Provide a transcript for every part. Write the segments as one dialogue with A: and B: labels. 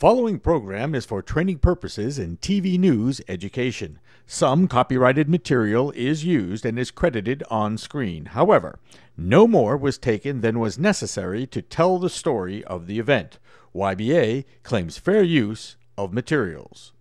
A: following program is for training purposes in TV news education. Some copyrighted material is used and is credited on screen. However, no more was taken than was necessary to tell the story of the event. YBA claims fair use of materials.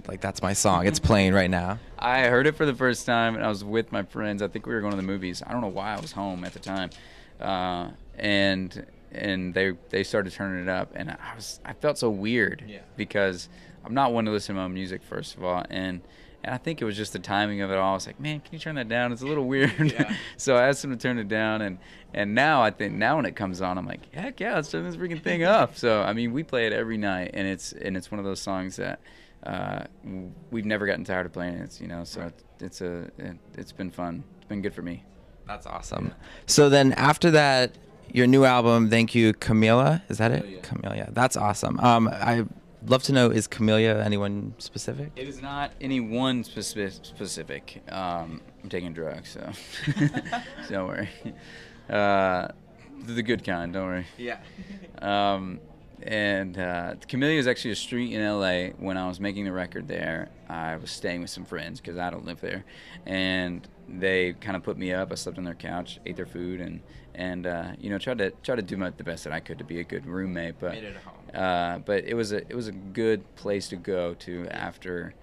B: Like, that's my song. It's playing right now.
C: I heard it for the first time, and I was with my friends. I think we were going to the movies. I don't know why I was home at the time, and they started turning it up, and I felt so weird because I'm not one to listen to my own music, first of all, and I think it was just the timing of it all. I was like, man, can you turn that down? It's a little weird. Yeah. So I asked him to turn it down, and now I think when it comes on, I'm like, heck yeah, let's turn this freaking thing up. So I mean, we play it every night, and it's one of those songs that we've never gotten tired of playing it. So it's been fun. It's been good for me.
B: That's awesome. Yeah. So then after that, your new album, Thank You, Camellia, is that it?
C: Yeah.
B: Camellia. That's awesome. I love to know, is Camellia anyone specific?
C: It is not any one specific. I'm taking drugs, so don't worry. The good kind, don't worry.
B: Yeah.
C: And Camellia is actually a street in LA. When I was making the record there, I was staying with some friends because I don't live there, and they kind of put me up. I slept on their couch, ate their food, and tried to do the best that I could to be a good roommate. But
B: made it at home.
C: But it was a good place to go to after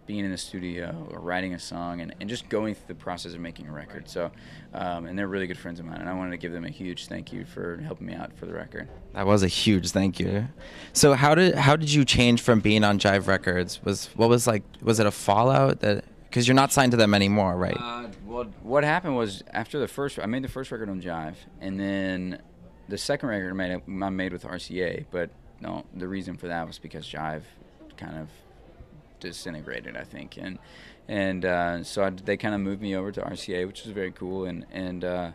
C: being in the studio or writing a song and just going through the process of making a record. So, and they're really good friends of mine, and I wanted to give them a huge thank you for helping me out for the record.
B: That was a huge thank you. So how did you change from being on Jive Records? Was it a fallout that, because you're not signed to them anymore, right?
C: Well, what happened was after I made the first record on Jive, and then the second record I made with RCA. But no, the reason for that was because Jive kind of disintegrated, I think, and so they kind of moved me over to RCA, which was very cool, and I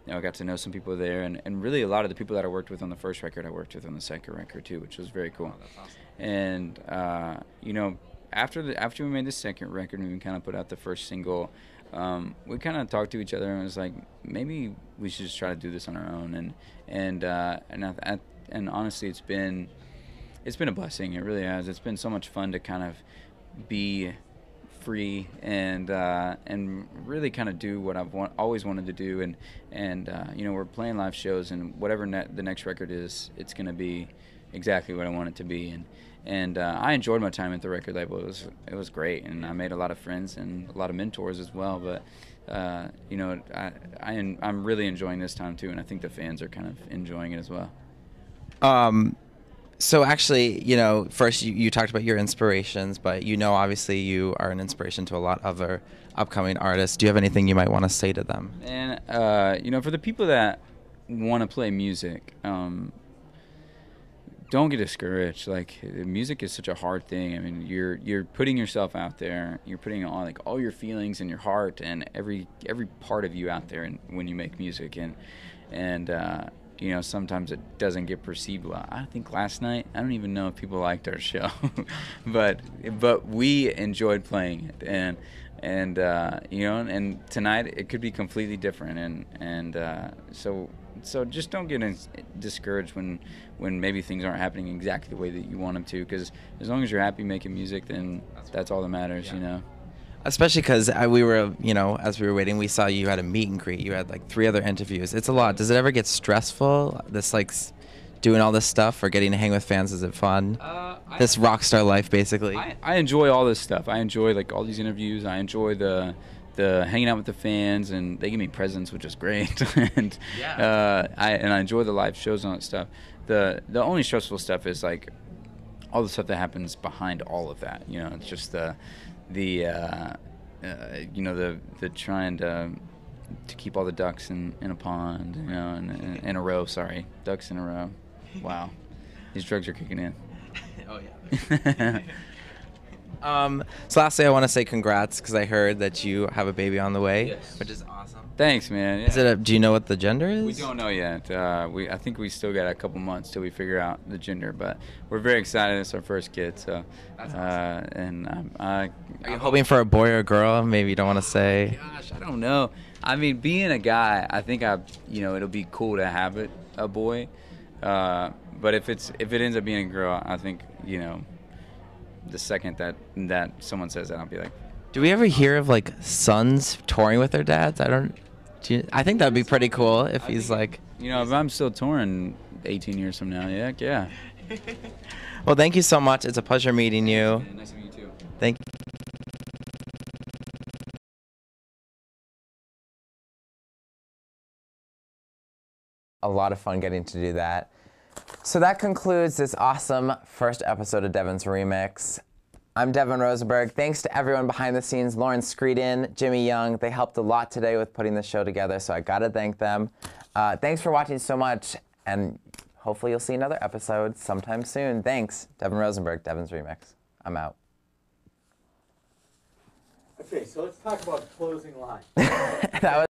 C: got to know some people there, and really a lot of the people that I worked with on the first record I worked with on the second record too, which was very cool.
B: Oh, that's awesome.
C: And after we made the second record and we kind of put out the first single, we kind of talked to each other and was like, maybe we should just try to do this on our own, and honestly, it's been a blessing. It really has. It's been so much fun to kind of be free and really kind of do what I've always wanted to do, and we're playing live shows, and whatever the next record is, it's going to be exactly what I want it to be, and I enjoyed my time at the record label. It was great, and I made a lot of friends and a lot of mentors as well, but I'm really enjoying this time too, and I think the fans are kind of enjoying it as well.
B: So actually, first you talked about your inspirations, but obviously you are an inspiration to a lot of other upcoming artists. Do you have anything you might want to say to them?
C: And for the people that want to play music, don't get discouraged. Like, music is such a hard thing. I mean, you're putting yourself out there. You're putting all your feelings and your heart and every part of you out there, when you make music, and sometimes it doesn't get perceived well. I think last night, I don't even know if people liked our show, but we enjoyed playing it, and tonight it could be completely different, so just don't get discouraged when maybe things aren't happening exactly the way that you want them to, because as long as you're happy making music, then that's all that matters.
B: Yeah. Especially because we were, as we were waiting, we saw you had a meet and greet. You had like 3 other interviews. It's a lot. Does it ever get stressful, this doing all this stuff, or getting to hang with fans? Is it fun? This rock star life, basically.
C: I enjoy all this stuff. I enjoy all these interviews. I enjoy the hanging out with the fans, and they give me presents, which is great. And I enjoy the live shows and all that stuff. The only stressful stuff is all the stuff that happens behind all of that. It's just the trying to keep all the ducks in a pond, in a row. Sorry, ducks in a row. Wow, these drugs are kicking in.
B: Oh yeah. So lastly, I want to say congrats, because I heard that you have a baby on the way,
C: yes,
B: which is awesome.
C: Thanks, man. Yeah.
B: Do you know what the gender is?
C: We don't know yet. I think we still got a couple months till we figure out the gender, but we're very excited. It's our first kid, so.
B: That's awesome.
C: And
B: are you hoping for a boy or a girl? Maybe you don't want to say.
C: Gosh, I don't know. I mean, being a guy, I think it'll be cool to have it a boy, but if it ends up being a girl, I think the second that someone says that, I'll be like.
B: Do we ever hear of sons touring with their dads? I think that'd be pretty cool if he's like.
C: If I'm still touring 18 years from now, yeah.
B: Well, thank you so much. It's a pleasure meeting you.
C: Nice to meet you too.
B: Thank you. A lot of fun getting to do that. So that concludes this awesome first episode of Devon's Remix. I'm Devon Rosenberg. Thanks to everyone behind the scenes, Lauren Screeden, Jimmy Young. They helped a lot today with putting the show together, so I gotta thank them. Thanks for watching so much, and hopefully you'll see another episode sometime soon. Thanks. Devon Rosenberg, Devon's Remix. I'm out.
A: Okay, so let's talk about closing line.
B: That was